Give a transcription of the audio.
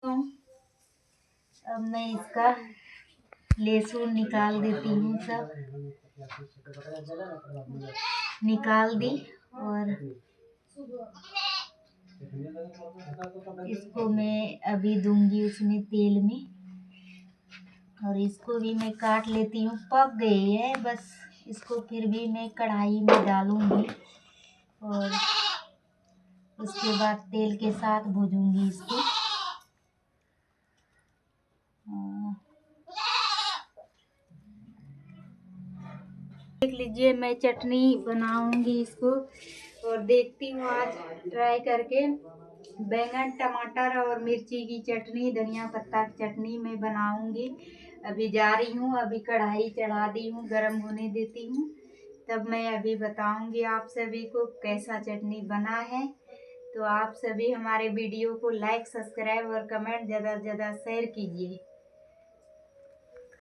तो अब मैं इसका लहसुन निकाल देती हूँ। सब निकाल दी और इसको मैं अभी दूंगी उसमें तेल में, और इसको भी मैं काट लेती हूँ। पक गई है, बस इसको फिर भी मैं कढ़ाई में डालूंगी और उसके बाद तेल के साथ भूजूंगी इसको। देख लीजिए, मैं चटनी बनाऊंगी इसको और देखती हूँ आज ट्राई करके। बैंगन टमाटर और मिर्ची की चटनी, धनिया पत्ता की चटनी मैं बनाऊंगी। अभी जा रही हूँ, अभी कढ़ाई चढ़ा दी हूँ, गरम होने देती हूँ, तब मैं अभी बताऊंगी आप सभी को कैसा चटनी बना है। तो आप सभी हमारे वीडियो को लाइक, सब्सक्राइब और कमेंट ज़्यादा से ज़्यादा शेयर कीजिए।